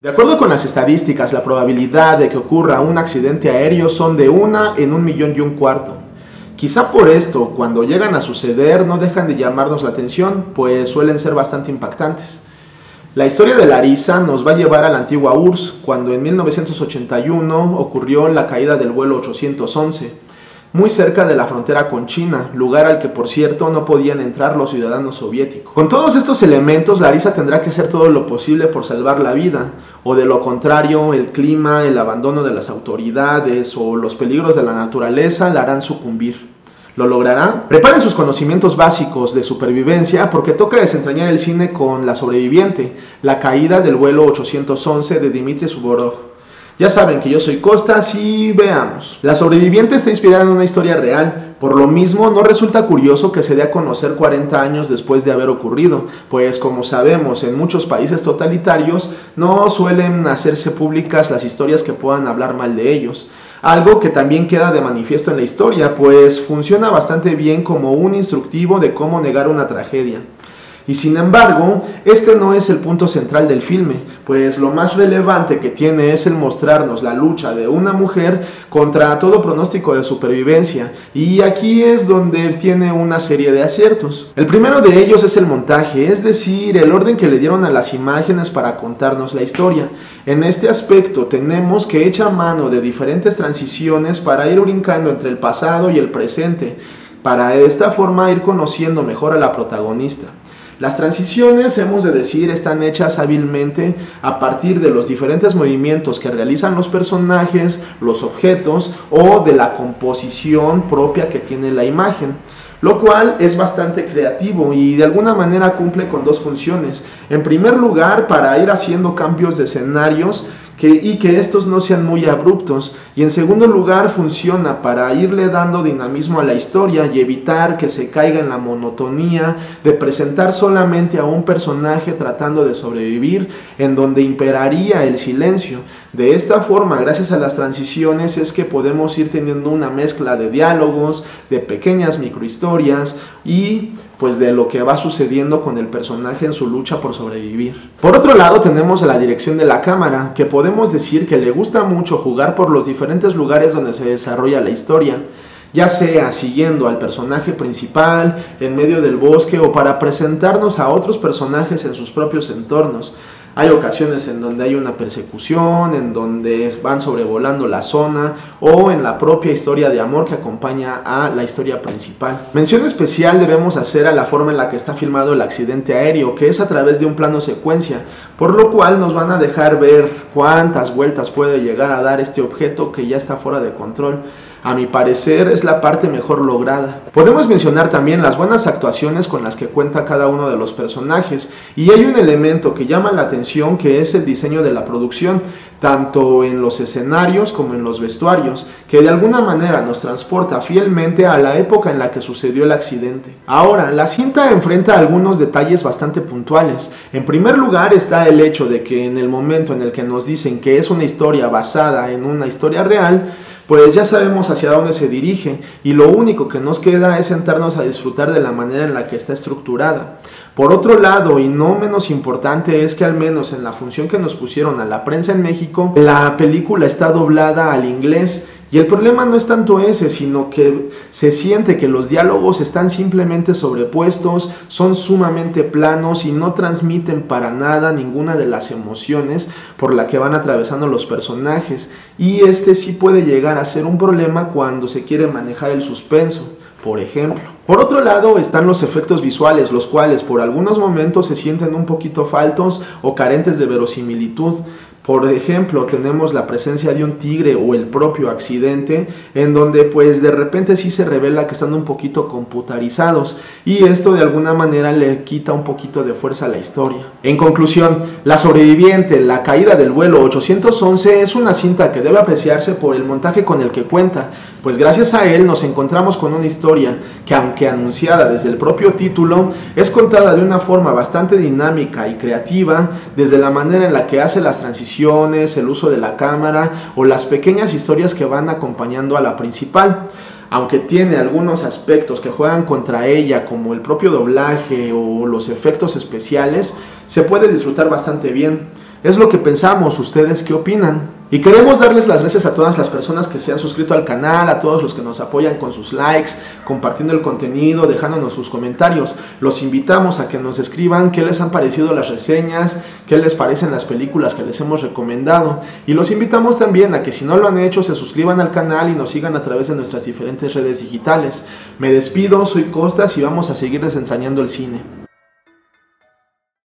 De acuerdo con las estadísticas, la probabilidad de que ocurra un accidente aéreo son de 1 en 1,25 millones. Quizá por esto, cuando llegan a suceder, no dejan de llamarnos la atención, pues suelen ser bastante impactantes. La historia de Larissa nos va a llevar a la antigua URSS, cuando en 1981 ocurrió la caída del vuelo 811, muy cerca de la frontera con China, lugar al que por cierto no podían entrar los ciudadanos soviéticos. Con todos estos elementos, Larissa tendrá que hacer todo lo posible por salvar la vida, o de lo contrario, el clima, el abandono de las autoridades o los peligros de la naturaleza la harán sucumbir. ¿Lo logrará? Preparen sus conocimientos básicos de supervivencia porque toca desentrañar el cine con La sobreviviente, la caída del vuelo 811 de Dmitry Suvorov. Ya saben que yo soy Costas y veamos. La sobreviviente está inspirada en una historia real, por lo mismo no resulta curioso que se dé a conocer 40 años después de haber ocurrido, pues como sabemos en muchos países totalitarios no suelen hacerse públicas las historias que puedan hablar mal de ellos. Algo que también queda de manifiesto en la historia, pues funciona bastante bien como un instructivo de cómo negar una tragedia. Y sin embargo, este no es el punto central del filme, pues lo más relevante que tiene es el mostrarnos la lucha de una mujer contra todo pronóstico de supervivencia, y aquí es donde tiene una serie de aciertos. El primero de ellos es el montaje, es decir, el orden que le dieron a las imágenes para contarnos la historia. En este aspecto tenemos que echa mano de diferentes transiciones para ir brincando entre el pasado y el presente, para de esta forma ir conociendo mejor a la protagonista. Las transiciones, hemos de decir, están hechas hábilmente a partir de los diferentes movimientos que realizan los personajes, los objetos o de la composición propia que tiene la imagen, lo cual es bastante creativo y de alguna manera cumple con dos funciones. En primer lugar, para ir haciendo cambios de escenarios y que estos no sean muy abruptos, y en segundo lugar funciona para irle dando dinamismo a la historia y evitar que se caiga en la monotonía de presentar solamente a un personaje tratando de sobrevivir, en donde imperaría el silencio. De esta forma, gracias a las transiciones, es que podemos ir teniendo una mezcla de diálogos, de pequeñas microhistorias y pues de lo que va sucediendo con el personaje en su lucha por sobrevivir. Por otro lado tenemos la dirección de la cámara, que podemos decir que le gusta mucho jugar por los diferentes lugares donde se desarrolla la historia, ya sea siguiendo al personaje principal, en medio del bosque o para presentarnos a otros personajes en sus propios entornos. Hay ocasiones en donde hay una persecución, en donde van sobrevolando la zona o en la propia historia de amor que acompaña a la historia principal. Mención especial debemos hacer a la forma en la que está filmado el accidente aéreo, que es a través de un plano secuencia, por lo cual nos van a dejar ver cuántas vueltas puede llegar a dar este objeto que ya está fuera de control. A mi parecer es la parte mejor lograda. Podemos mencionar también las buenas actuaciones con las que cuenta cada uno de los personajes, y hay un elemento que llama la atención, que es el diseño de la producción, tanto en los escenarios como en los vestuarios, que de alguna manera nos transporta fielmente a la época en la que sucedió el accidente. Ahora, la cinta enfrenta algunos detalles bastante puntuales. En primer lugar está el hecho de que en el momento en el que nos dicen que es una historia basada en una historia real, pues ya sabemos hacia dónde se dirige, y lo único que nos queda es sentarnos a disfrutar de la manera en la que está estructurada. Por otro lado, y no menos importante, es que al menos en la función que nos pusieron a la prensa en México, la película está doblada al inglés. Y el problema no es tanto ese, sino que se siente que los diálogos están simplemente sobrepuestos, son sumamente planos y no transmiten para nada ninguna de las emociones por la que van atravesando los personajes. Y este sí puede llegar a ser un problema cuando se quiere manejar el suspenso, por ejemplo. Por otro lado están los efectos visuales, los cuales por algunos momentos se sienten un poquito faltos o carentes de verosimilitud. Por ejemplo, tenemos la presencia de un tigre o el propio accidente, en donde pues de repente sí se revela que están un poquito computarizados, y esto de alguna manera le quita un poquito de fuerza a la historia. En conclusión, La sobreviviente, la caída del vuelo 811 es una cinta que debe apreciarse por el montaje con el que cuenta, pues gracias a él nos encontramos con una historia que, aunque anunciada desde el propio título, es contada de una forma bastante dinámica y creativa, desde la manera en la que hace las transiciones, el uso de la cámara o las pequeñas historias que van acompañando a la principal. Aunque tiene algunos aspectos que juegan contra ella, como el propio doblaje o los efectos especiales, se puede disfrutar bastante bien. Es lo que pensamos, ¿ustedes qué opinan? Y queremos darles las gracias a todas las personas que se han suscrito al canal, a todos los que nos apoyan con sus likes, compartiendo el contenido, dejándonos sus comentarios. Los invitamos a que nos escriban qué les han parecido las reseñas, qué les parecen las películas que les hemos recomendado. Y los invitamos también a que si no lo han hecho, se suscriban al canal y nos sigan a través de nuestras diferentes redes digitales. Me despido, soy Costas y vamos a seguir desentrañando el cine.